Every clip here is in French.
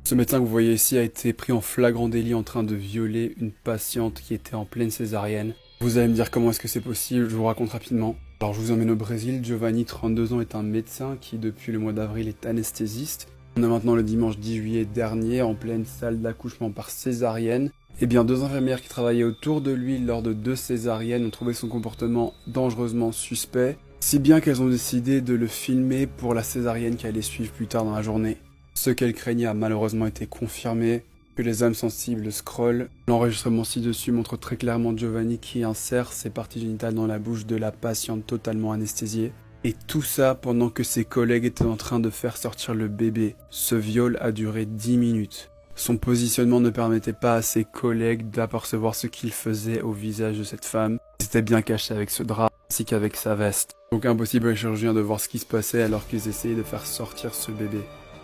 Ce médecin que vous voyez ici a été pris en flagrant délit en train de violer une patiente qui était en pleine césarienne. Vous allez me dire comment est-ce que c'est possible, je vous raconte rapidement. Alors je vous emmène au Brésil, Giovanni, 32 ans, est un médecin qui depuis le mois d'avril est anesthésiste. On est maintenant le dimanche 10 juillet dernier, en pleine salle d'accouchement par césarienne. Eh bien, deux infirmières qui travaillaient autour de lui lors de deux césariennes ont trouvé son comportement dangereusement suspect, si bien qu'elles ont décidé de le filmer pour la césarienne qui allait suivre plus tard dans la journée. Ce qu'elles craignaient a malheureusement été confirmé, que les âmes sensibles scrollent. L'enregistrement ci-dessus montre très clairement Giovanni qui insère ses parties génitales dans la bouche de la patiente totalement anesthésiée. Et tout ça pendant que ses collègues étaient en train de faire sortir le bébé. Ce viol a duré 10 minutes. Son positionnement ne permettait pas à ses collègues d'apercevoir ce qu'il faisait au visage de cette femme. Il s'était bien caché avec ce drap ainsi qu'avec sa veste. Donc impossible aux chirurgiens de voir ce qui se passait alors qu'ils essayaient de faire sortir ce bébé.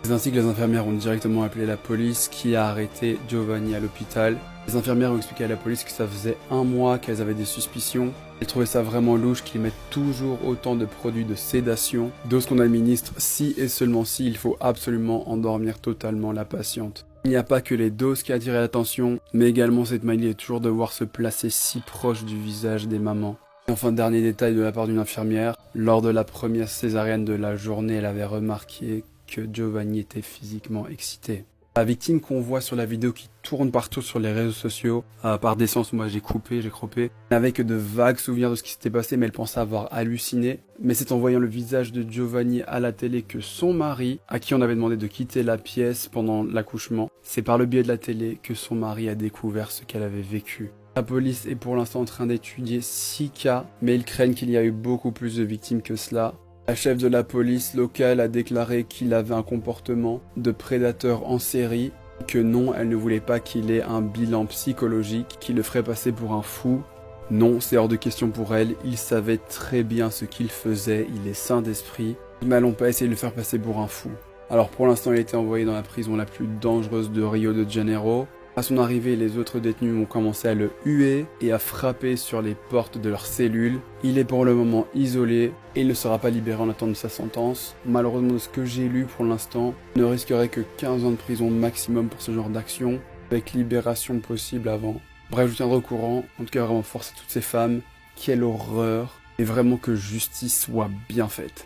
C'est ainsi que les infirmières ont directement appelé la police qui a arrêté Giovanni à l'hôpital. Les infirmières ont expliqué à la police que ça faisait 1 mois qu'elles avaient des suspicions. Elles trouvaient ça vraiment louche qu'ils mettent toujours autant de produits de sédation, doses qu'on administre si et seulement si il faut absolument endormir totalement la patiente. Il n'y a pas que les doses qui attirent l'attention, mais également cette manie est toujours de devoir se placer si proche du visage des mamans. Et enfin, dernier détail de la part d'une infirmière, lors de la première césarienne de la journée, elle avait remarqué que Giovanni était physiquement excité. La victime qu'on voit sur la vidéo qui tourne partout sur les réseaux sociaux, par décence, moi j'ai croppé, n'avait que de vagues souvenirs de ce qui s'était passé, mais elle pensait avoir halluciné. Mais c'est en voyant le visage de Giovanni à la télé que son mari, à qui on avait demandé de quitter la pièce pendant l'accouchement, c'est par le biais de la télé que son mari a découvert ce qu'elle avait vécu. La police est pour l'instant en train d'étudier 6 cas, mais ils craignent qu'il y a eu beaucoup plus de victimes que cela. La chef de la police locale a déclaré qu'il avait un comportement de prédateur en série, et que non, elle ne voulait pas qu'il ait un bilan psychologique qui le ferait passer pour un fou. Non, c'est hors de question pour elle, il savait très bien ce qu'il faisait, il est sain d'esprit. Ils n'allons pas essayer de le faire passer pour un fou. Alors pour l'instant, il a été envoyé dans la prison la plus dangereuse de Rio de Janeiro. À son arrivée, les autres détenus ont commencé à le huer et à frapper sur les portes de leurs cellules. Il est pour le moment isolé et il ne sera pas libéré en attendant de sa sentence. Malheureusement, de ce que j'ai lu pour l'instant, il ne risquerait que 15 ans de prison maximum pour ce genre d'action, avec libération possible avant. Bref, je vous tiendrai au courant. En tout cas, vraiment force à toutes ces femmes. Quelle horreur. Et vraiment que justice soit bien faite.